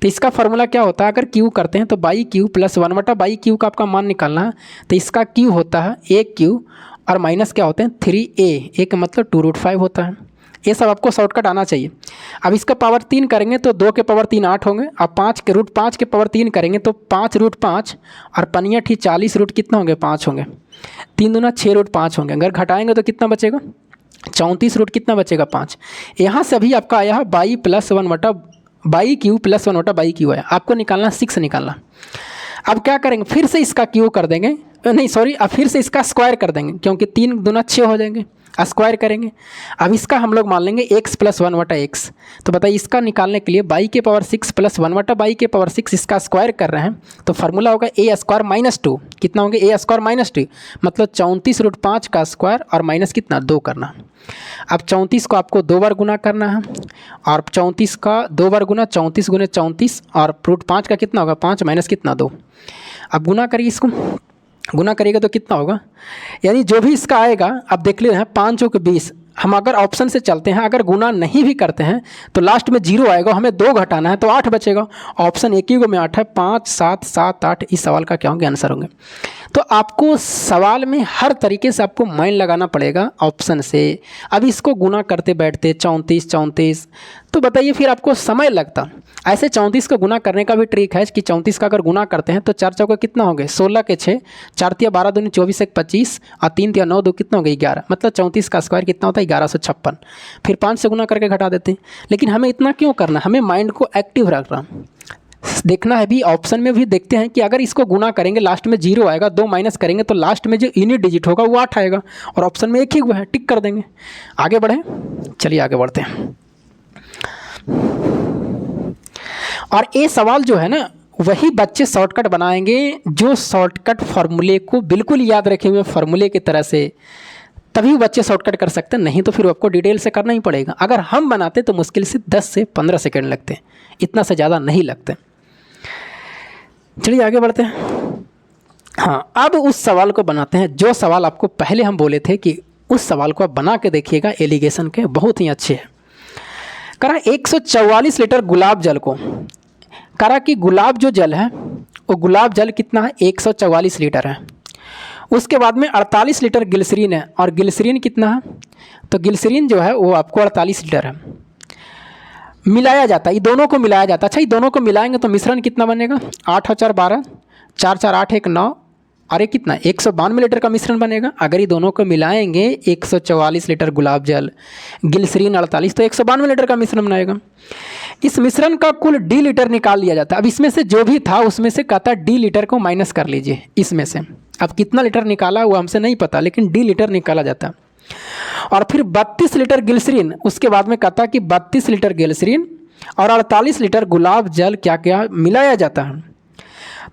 तो इसका फार्मूला क्या होता है, अगर क्यू करते हैं तो 22 + 1/22 का आपका मान निकालना है। तो इसका क्यू होता है 1 क्यू और माइनस क्या होते हैं 3a, एक मतलब 2√5 होता है। ये सब आपको शॉर्टकट आना चाहिए। अब इसका पावर 3 करेंगे तो 2 के पावर 3 8 होंगे। अब 5 के रूट 5 के पावर 3 करेंगे तो 5 रूट 5 और पनिया ठीक 40 रूट कितना होंगे 5 होंगे। 3 दूना 6 रूट 5 होंगे। अगर घटाएंगे तो कितना बचेगा 34 रूट कितना बचेगा 5। यहाँ से अभी आपका आया है 22 + 1 बटा 22 क्यू + 1 बटा 22 क्यू है। आपको निकालना 6 निकालना। अब क्या करेंगे फिर से इसका क्यू कर देंगे, नहीं सॉरी, अब फिर से इसका स्क्वायर कर देंगे क्योंकि 3 दूना 6 हो जाएंगे, स्क्वायर करेंगे। अब इसका हम लोग मान लेंगे x + 1 बटा x। तो बताइए इसका निकालने के लिए 22 के पावर 6 + 1 बटा 22 के पावर 6 इसका स्क्वायर कर रहे हैं तो फार्मूला होगा a² - 2। कितना होंगे a² - 2 मतलब 34 रूट 5 का स्क्वायर और माइनस कितना 2 करना। अब 34 को आपको 2 बार गुना करना है और 34 का 2 बार गुना 34 गुने 34 और रूट 5 का कितना होगा 5 माइनस कितना 2। अब गुना करिए, इसको गुना करिएगा तो कितना होगा, यानी जो भी इसका आएगा अब देख ले रहे हैं 5 चौके 20। हम अगर ऑप्शन से चलते हैं, अगर गुना नहीं भी करते हैं तो लास्ट में 0 आएगा, हमें 2 घटाना है तो 8 बचेगा। ऑप्शन एक ही गो में 8 है, 5 7 7 8 इस सवाल का क्या होंगे आंसर होंगे। तो आपको सवाल में हर तरीके से आपको माइंड लगाना पड़ेगा ऑप्शन से। अब इसको गुना करते बैठते 34 34 तो बताइए फिर आपको समय लगता। ऐसे 34 को गुना करने का भी ट्रिक है कि 34 का अगर गुना करते हैं तो 4 चौके कितना हो गए 16 के 6, 4 तिया 12 दूनी 24 1 25 और 3 तिया 9 2 कितना हो गया 11। मतलब 34 का स्क्वायर कितना होता है 1156। फिर 5 से गुना करके घटा देते हैं। लेकिन हमें इतना क्यों करना, हमें माइंड को एक्टिव रखना देखना है भी। ऑप्शन में भी देखते हैं कि अगर इसको गुना करेंगे लास्ट में 0 आएगा, 2 माइनस करेंगे तो लास्ट में जो यूनिट डिजिट होगा वो 8 आएगा और ऑप्शन में एक ही हुआ है, टिक कर देंगे। आगे बढ़ें, चलिए आगे बढ़ते हैं। और ये सवाल जो है ना वही बच्चे शॉर्टकट बनाएंगे जो शॉर्टकट फार्मूले को बिल्कुल याद रखे हुए फार्मूले की तरह से, तभी बच्चे शॉर्टकट कर सकते हैं। नहीं तो फिर आपको डिटेल से करना ही पड़ेगा। अगर हम बनाते तो मुश्किल से 10 से 15 सेकेंड लगते हैं, इतना से ज़्यादा नहीं लगते। चलिए आगे बढ़ते हैं। हाँ, अब उस सवाल को बनाते हैं जो सवाल आपको पहले हम बोले थे कि उस सवाल को आप बना के देखिएगा, एलिगेशन के बहुत ही अच्छे हैं। करा 144 लीटर गुलाब जल को, करा कि गुलाब जो जल है वो गुलाब जल कितना है 144 लीटर है। उसके बाद में 48 लीटर ग्लिसरीन है और ग्लिसरीन कितना है, तो ग्लिसरीन जो है वो आपको 48 लीटर है। मिलाया जाता है, ये दोनों को मिलाया जाता है। अच्छा, ये दोनों को मिलाएंगे तो मिश्रण कितना बनेगा 8 और 4 12, 4 4 8 1 9 और ये कितना 192 लीटर का मिश्रण बनेगा। अगर ये दोनों को मिलाएंगे 144 लीटर गुलाब जल ग्लिसरीन 48 तो 192 लीटर का मिश्रण बनाएगा। इस मिश्रण का कुल डी लीटर निकाल लिया जाता है। अब इसमें से जो भी था उसमें से कहता है डी लीटर को माइनस कर लीजिए इसमें से। अब कितना लीटर निकाला वो हमसे नहीं पता, लेकिन डी लीटर निकाला जाता है। और फिर 32 लीटर ग्लिसरीन, उसके बाद में कहता कि 32 लीटर ग्लिसरीन और 48 लीटर गुलाब जल क्या क्या मिलाया जाता है।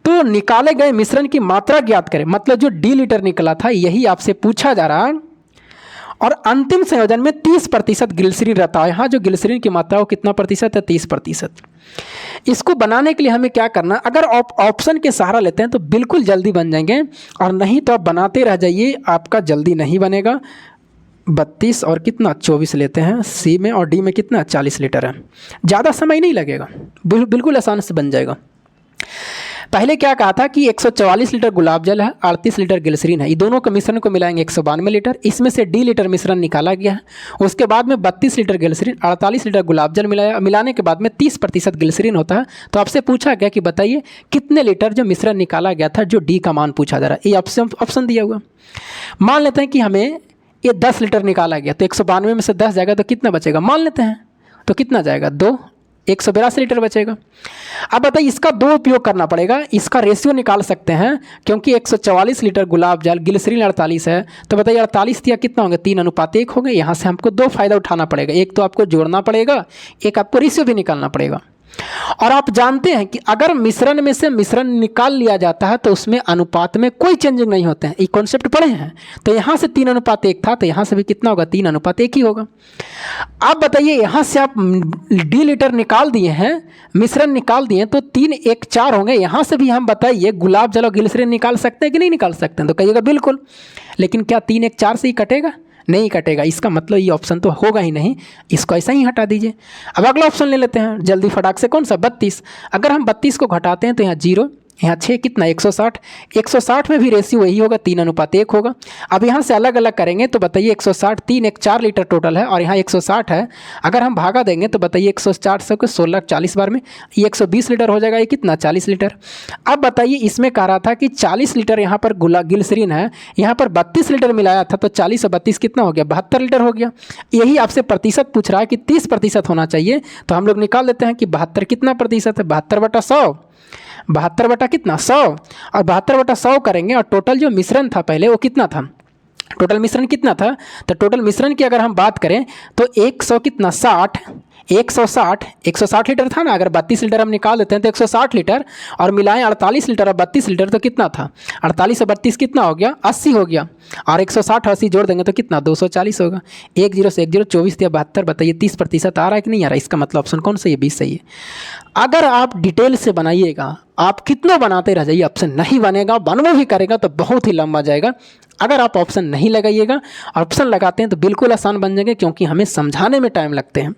तो निकाले गए मिश्रण की मात्रा ज्ञात करें, मतलब जो डी लीटर निकला था यही आपसे पूछा जा रहा है। और अंतिम संयोजन में 30% ग्लिसरीन रहता है। यहाँ जो ग्लिसरीन की मात्रा वो कितना प्रतिशत है 30%। इसको बनाने के लिए हमें क्या करना, अगर आप ऑप्शन के सहारा लेते हैं तो बिल्कुल जल्दी बन जाएंगे और नहीं तो आप बनाते रह जाइए, आपका जल्दी नहीं बनेगा। 32 और कितना 24 लेते हैं सी में और डी में कितना 40 लीटर है। ज़्यादा समय नहीं लगेगा, बिल्कुल आसान से बन जाएगा। पहले क्या कहा था कि 144 लीटर गुलाब जल है, 38 लीटर ग्लिसरीन है, ये दोनों के मिश्रण को मिलाएंगे 192 लीटर। इसमें से डी लीटर मिश्रण निकाला गया है। उसके बाद में 32 लीटर ग्लिसरीन 48 लीटर गुलाब जल मिलाने के बाद में 30% ग्लिसरीन होता है। तो आपसे पूछा गया कि बताइए कितने लीटर जो मिश्रण निकाला गया था, जो डी का मान पूछा जा रहा है। ये ऑप्शन दिया हुआ। मान लेते हैं कि हमें ये 10 लीटर निकाला गया तो 192 में से 10 जाएगा तो कितना बचेगा, मान लेते हैं तो कितना जाएगा 2, 182 लीटर बचेगा। अब बताइए इसका 2 उपयोग करना पड़ेगा, इसका रेशियो निकाल सकते हैं क्योंकि 144 लीटर गुलाब जल ग्लिसरीन 48 है। तो बताइए 48 दिया कितना होंगे 3:1 हो गए। यहाँ से हमको 2 फायदा उठाना पड़ेगा, एक तो आपको जोड़ना पड़ेगा, एक आपको रेशियो भी निकालना पड़ेगा। और आप जानते हैं कि अगर मिश्रण में से मिश्रण निकाल लिया जाता है तो उसमें अनुपात में कोई चेंजिंग नहीं होते हैं। ये कॉन्सेप्ट पढ़े हैं। तो यहाँ से 3:1 था तो यहाँ से भी कितना होगा 3:1 ही होगा। आप बताइए यहाँ से आप डी लीटर निकाल दिए हैं, मिश्रण निकाल दिए तो 3 1 4 होंगे। यहाँ से भी हम बताइए गुलाब जल और ग्लिसरीन निकाल सकते हैं कि नहीं निकाल सकते हैं, तो कहिएगा बिल्कुल। लेकिन क्या 3 1 4 से ही कटेगा, नहीं कटेगा। इसका मतलब ये ऑप्शन तो होगा ही नहीं, इसको ऐसा ही हटा दीजिए। अब अगला ऑप्शन ले लेते हैं जल्दी फटाक से, कौन सा 32। अगर हम 32 को घटाते हैं तो यहाँ 0, यहाँ 6 कितना 160, 160 में भी रेशियो वही होगा 3:1 होगा। अब यहाँ से अलग अलग करेंगे तो बताइए 160 3 1 4 लीटर टोटल है और यहाँ 160 है, अगर हम भागा देंगे तो बताइए 160 से 16 40 बार में ये 120 लीटर हो जाएगा, ये कितना 40 लीटर। अब बताइए इसमें कह रहा था कि 40 लीटर यहाँ पर ग्लिसरीन है, यहाँ पर 32 लीटर मिलाया था तो 40 और 32 कितना हो गया 72 लीटर हो गया। यही आपसे प्रतिशत पूछ रहा है कि 30% होना चाहिए, तो हम लोग निकाल देते हैं कि 72 कितना प्रतिशत है, 72/100, 72 कितना 100, और 72/100 करेंगे और टोटल जो मिश्रण था पहले वो कितना था, टोटल मिश्रण कितना था, तो टोटल मिश्रण की अगर हम बात करें तो 100 कितना 60, 160 लीटर था ना, अगर 32 लीटर हम निकाल देते हैं तो 160 लीटर और मिलाएं 48 लीटर और 32 लीटर तो कितना था 48 और 32 कितना हो गया 80 हो गया, और 160 80 जोड़ देंगे तो कितना 240 होगा। 10 से 10 24 या 72, बताइए 30% आ रहा है कि नहीं आ रहा है, इसका मतलब ऑप्शन कौन सही है 20 सही है। अगर आप डिटेल से बनाइएगा, आप कितना बनाते रह जाइए, ऑप्शन नहीं बनेगा, बनवा भी करेगा तो बहुत ही लंबा जाएगा। अगर आप ऑप्शन नहीं लगाइएगा, ऑप्शन लगाते हैं तो बिल्कुल आसान बन जाएंगे, क्योंकि हमें समझाने में टाइम लगते हैं।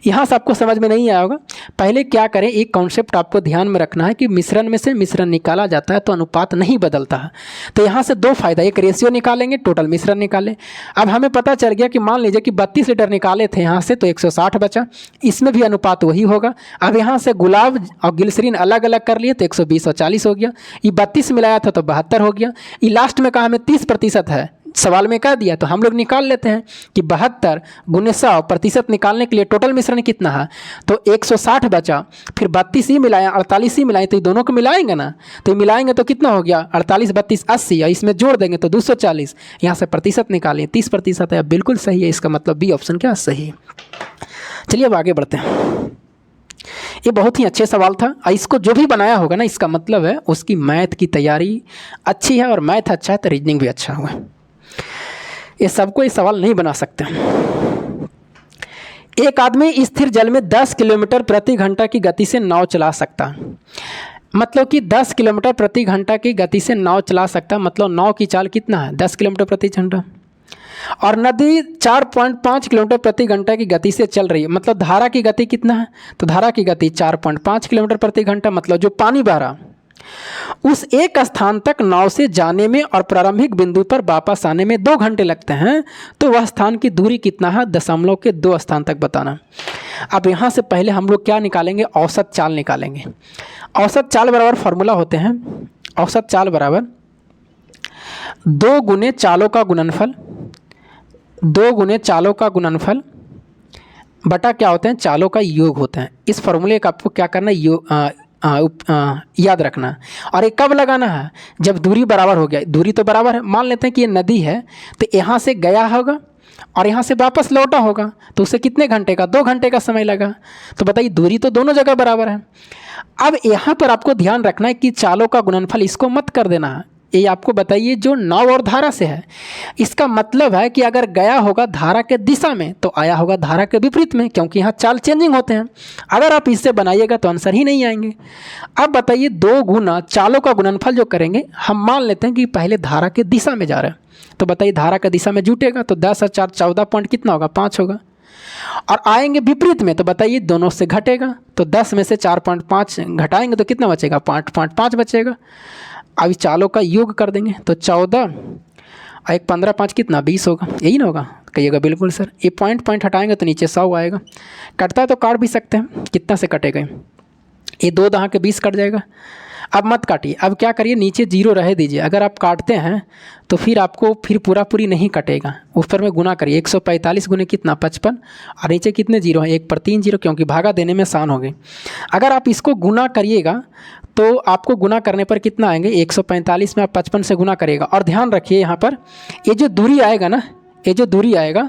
यहाँ से आपको समझ में नहीं आया होगा, पहले क्या करें, एक कॉन्सेप्ट आपको ध्यान में रखना है कि मिश्रण में से मिश्रण निकाला जाता है तो अनुपात नहीं बदलता है। तो यहाँ से दो फायदा, एक रेशियो निकालेंगे, टोटल मिश्रण निकालें। अब हमें पता चल गया कि मान लीजिए कि 32 लीटर निकाले थे यहाँ से तो 160 बचा, इसमें भी अनुपात वही होगा। अब यहाँ से गुलाब और ग्लिसरीन अलग अलग कर लिए तो 120 और 40 हो गया, ये 32 मिलाया था तो 72 हो गया। ये लास्ट में कहा हमें 30% है, सवाल में कह दिया तो हम लोग निकाल लेते हैं कि 72 × 100% निकालने के लिए टोटल मिश्रण कितना है, तो 160 बचा, फिर 32 ही मिलाया 48 ही मिलाएं, तो ये दोनों को मिलाएंगे ना, तो मिलाएंगे तो कितना हो गया 48 32 80, और इसमें जोड़ देंगे तो 240, यहाँ से प्रतिशत निकालें 30% है, बिल्कुल सही है, इसका मतलब बी ऑप्शन क्या सही है। चलिए अब आगे बढ़ते हैं। ये बहुत ही अच्छे सवाल था, इसको जो भी बनाया होगा ना, इसका मतलब है उसकी मैथ की तैयारी अच्छी है, और मैथ अच्छा है तो रीजनिंग भी अच्छा हुआ। ये सबको ये सवाल नहीं बना सकते। एक आदमी स्थिर जल में 10 किलोमीटर प्रति घंटा की गति से नाव चला सकता है, मतलब कि 10 किलोमीटर प्रति घंटा की गति से नाव चला सकता है, मतलब नाव की चाल कितना है 10 किलोमीटर प्रति घंटा, और नदी 4.5 किलोमीटर प्रति घंटा की गति से चल रही है, मतलब धारा की गति कितना है, तो धारा की गति 4.5 किलोमीटर प्रति घंटा, मतलब जो पानी बह रहा उस एक स्थान तक नाव से जाने में और प्रारंभिक बिंदु पर वापस आने में 2 घंटे लगते हैं, तो वह स्थान की दूरी कितना है, दशमलव के 2 स्थान तक बताना। अब यहाँ से पहले हम लोग क्या निकालेंगे, औसत चाल निकालेंगे। औसत चाल बराबर फार्मूला होते हैं, औसत चाल बराबर 2 गुने चालों का गुणनफल, 2 गुने चालों का गुणनफल बटा क्या होते हैं, चालों का योग होते हैं। इस फॉर्मूले का आपको क्या करना है, याद रखना। और ये कब लगाना है, जब दूरी बराबर हो गया, दूरी तो बराबर है, मान लेते हैं कि ये नदी है तो यहाँ से गया होगा और यहाँ से वापस लौटा होगा, तो उसे कितने घंटे का 2 घंटे का समय लगा, तो बताइए दूरी तो दोनों जगह बराबर है। अब यहाँ पर आपको ध्यान रखना है कि चालों का गुणनफल इसको मत कर देना है, ये आपको बताइए जो नाव और धारा से है, इसका मतलब है कि अगर गया होगा धारा के दिशा में तो आया होगा धारा के विपरीत में, क्योंकि यहाँ चाल चेंजिंग होते हैं। अगर आप इससे बनाइएगा तो आंसर ही नहीं आएंगे। अब बताइए 2 गुना चालों का गुणनफल जो करेंगे, हम मान लेते हैं कि पहले धारा के दिशा में जा रहा है, तो बताइए धारा का दिशा में जुटेगा तो 10 और 4 14 पॉइंट कितना होगा 5 होगा, और आएंगे विपरीत में तो बताइए दोनों से घटेगा, तो 10 में से 4.5 घटाएंगे तो कितना बचेगा 5.5 बचेगा। अभी चालों का योग कर देंगे तो 14 और 1 15 5 कितना 20 होगा, यही ना होगा, कहिएगा बिल्कुल सर। ये पॉइंट हटाएंगे तो नीचे 100 आएगा, कटता है तो काट भी सकते हैं, कितना से कटेगा ये 2 दहा के 20 कट जाएगा। अब मत काटिए, अब क्या करिए नीचे 0 रह दीजिए, अगर आप काटते हैं तो फिर आपको फिर पूरी नहीं कटेगा, ऊपर में गुना करिए 145 गुने कितना 55, और नीचे कितने 0 हैं 1 पर 3 0, क्योंकि भागा देने में आसान हो गई। अगर आप इसको गुना करिएगा तो आपको गुना करने पर कितना आएंगे 145 में आप 55 से गुना करिएगा। और ध्यान रखिए यहाँ पर ये जो दूरी आएगा ना, ये जो दूरी आएगा,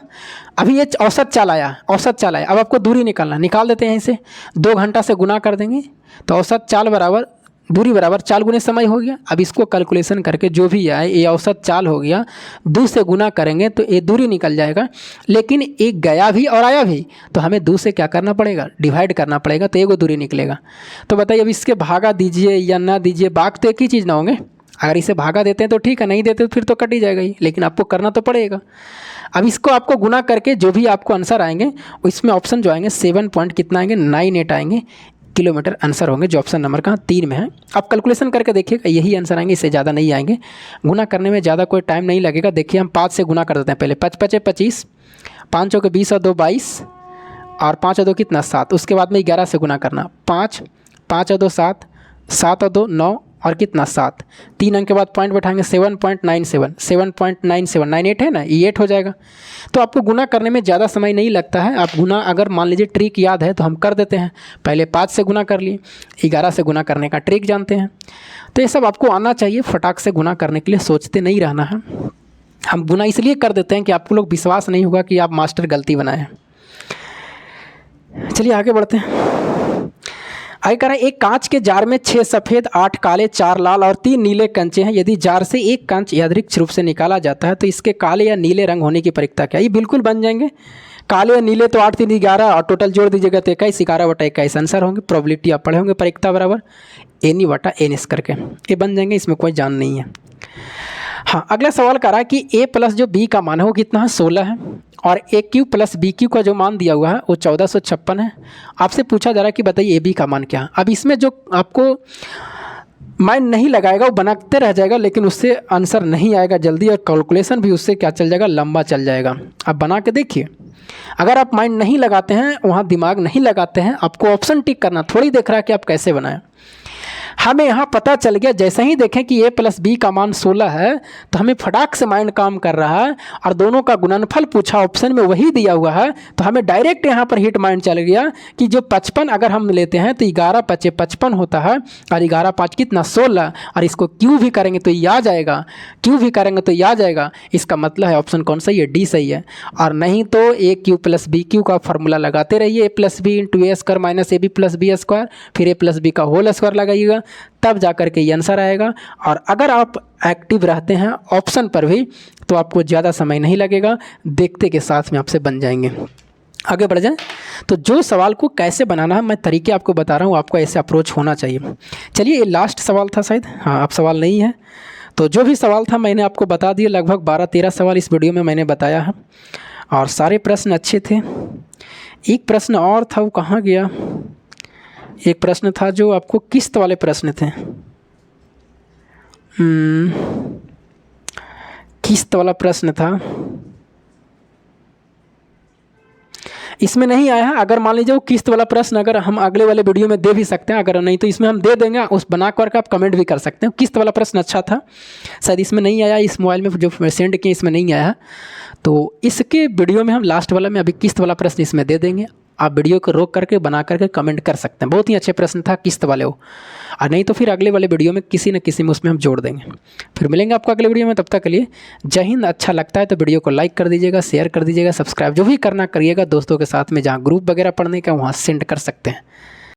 अभी ये औसत चाल आया, औसत चाल आया, अब आपको दूरी निकाल देते हैं, यहीं से 2 घंटा से गुना कर देंगे तो औसत चाल बराबर दूरी बराबर चाल गुने समय हो गया। अब इसको कैलकुलेशन करके जो भी आए, ये औसत चाल हो गया, 2 से गुना करेंगे तो ये दूरी निकल जाएगा, लेकिन एक गया भी और आया भी तो हमें 2 से क्या करना पड़ेगा डिवाइड करना पड़ेगा, तो एगो दूरी निकलेगा। तो बताइए अब इसके भागा दीजिए या ना दीजिए, भाग तो एक ही चीज़ ना होंगे, अगर इसे भागा देते हैं तो ठीक है, नहीं देते तो फिर तो कट ही जाएगा ही, लेकिन आपको करना तो पड़ेगा। अब इसको आपको गुना करके जो भी आपको आंसर आएंगे इसमें ऑप्शन जो आएंगे 7 पॉइंट कितना आएंगे 98 आएंगे, किलोमीटर आंसर होंगे, जो ऑप्शन नंबर का 3 में है। आप कैलकुलेशन करके देखिएगा, यही आंसर आएंगे, इससे ज़्यादा नहीं आएंगे। गुना करने में ज़्यादा कोई टाइम नहीं लगेगा। देखिए हम 5 से गुना कर देते हैं पहले। 5 5 25, 5 चौके 20 और 2 22, और 5 और 2 कितना 7। उसके बाद में 11 से गुना करना, 5 5 और 2 7, 7 और 2 9 और कितना 7। 3 अंक के बाद पॉइंट बैठाएंगे, 7.97, 7.97, 98 है ना, ये 8 हो जाएगा। तो आपको गुना करने में ज़्यादा समय नहीं लगता है। आप गुना अगर मान लीजिए ट्रिक याद है तो हम कर देते हैं। पहले 5 से गुना कर लिए, 11 से गुना करने का ट्रिक जानते हैं। तो ये सब आपको आना चाहिए, फटाक से गुना करने के लिए सोचते नहीं रहना है। हम गुना इसलिए कर देते हैं कि आपको लोग विश्वास नहीं होगा कि आप मास्टर गलती बनाए हैं। चलिए आगे बढ़ते हैं। आगे कह रहा है एक कांच के जार में 6 सफ़ेद, 8 काले, 4 लाल और 3 नीले कंचे हैं। यदि जार से एक कांच यादृच्छिक रूप से निकाला जाता है तो इसके काले या नीले रंग होने की परिकता क्या है? ये बिल्कुल बन जाएंगे। काले या नीले तो 8 3 11 और टोटल जोड़ दीजिएगा तो 21, 11/21 आंसर होंगे। प्रोबेबिलिटी आप पढ़े होंगे, परिकता बराबर NE/NS करके ये बन जाएंगे, इसमें कोई जान नहीं है। हाँ, अगला सवाल कर रहा है कि a प्लस जो b का मान है वो कितना है? 16 है, और AQ प्लस BQ का जो मान दिया हुआ है वो 1456 है। आपसे पूछा जा रहा है कि बताइए AB का मान क्या है। अब इसमें जो आपको माइंड नहीं लगाएगा वो बनाते रह जाएगा, लेकिन उससे आंसर नहीं आएगा जल्दी, और कैलकुलेशन भी उससे क्या चल जाएगा, लंबा चल जाएगा। आप बना के देखिए। अगर आप माइंड नहीं लगाते हैं, वहाँ दिमाग नहीं लगाते हैं, आपको ऑप्शन टिक करना थोड़ी देख रहा है कि आप कैसे बनाएं। हमें यहाँ पता चल गया, जैसे ही देखें कि a प्लस b का मान 16 है तो हमें फटाक से माइंड काम कर रहा है, और दोनों का गुणनफल पूछा, ऑप्शन में वही दिया हुआ है, तो हमें डायरेक्ट यहाँ पर हिट माइंड चल गया कि जो 55 अगर हम लेते हैं तो 11 5 55 होता है, और 11 5 कितना 16, और इसको क्यू भी करेंगे तो ये आ जाएगा, क्यू भी करेंगे तो ये आ जाएगा। इसका मतलब है ऑप्शन कौन सही है? डी सही है। और नहीं तो AQ प्लस BQ का फॉर्मूला लगाते रहिए, a plus B into A square minus AB plus B square, फिर a प्लस बी का होल स्क्वायर लगाइएगा, तब जा कर के ये आंसर आएगा। और अगर आप एक्टिव रहते हैं ऑप्शन पर भी तो आपको ज़्यादा समय नहीं लगेगा, देखते के साथ में आपसे बन जाएंगे। आगे बढ़ जाएं। तो जो सवाल को कैसे बनाना है मैं तरीके आपको बता रहा हूँ, आपको ऐसे अप्रोच होना चाहिए। चलिए ये लास्ट सवाल था शायद, हाँ अब सवाल नहीं है। तो जो भी सवाल था मैंने आपको बता दिया, लगभग 12-13 सवाल इस वीडियो में मैंने बताया है, और सारे प्रश्न अच्छे थे। एक प्रश्न और था, वो कहाँ गया? एक प्रश्न था जो आपको किस्त वाले प्रश्न थे, किस्त वाला प्रश्न था, इसमें नहीं आया है। अगर मान लीजिए वो किस्त वाला प्रश्न अगर हम अगले वाले वीडियो में दे भी सकते हैं, अगर नहीं तो इसमें हम दे देंगे, उस बना करके आप कमेंट भी कर सकते हैं। किस्त वाला प्रश्न अच्छा था, शायद इसमें नहीं आया, इस मोबाइल में जो सेंड किए इसमें नहीं आया, तो इसके वीडियो में हम लास्ट वाला में अभी किस्त वाला प्रश्न इसमें दे देंगे। आप वीडियो को रोक करके बना करके कमेंट कर सकते हैं। बहुत ही अच्छे प्रश्न था किस्त वाले वो, और नहीं तो फिर अगले वाले वीडियो में किसी न किसी में उसमें हम जोड़ देंगे। फिर मिलेंगे आपको अगले वीडियो में, तब तक के लिए जय हिंद। अच्छा लगता है तो वीडियो को लाइक कर दीजिएगा, शेयर कर दीजिएगा, सब्सक्राइब जो भी करना करिएगा। दोस्तों के साथ में जहाँ ग्रुप वगैरह पढ़ने का वहाँ सेंड कर सकते हैं।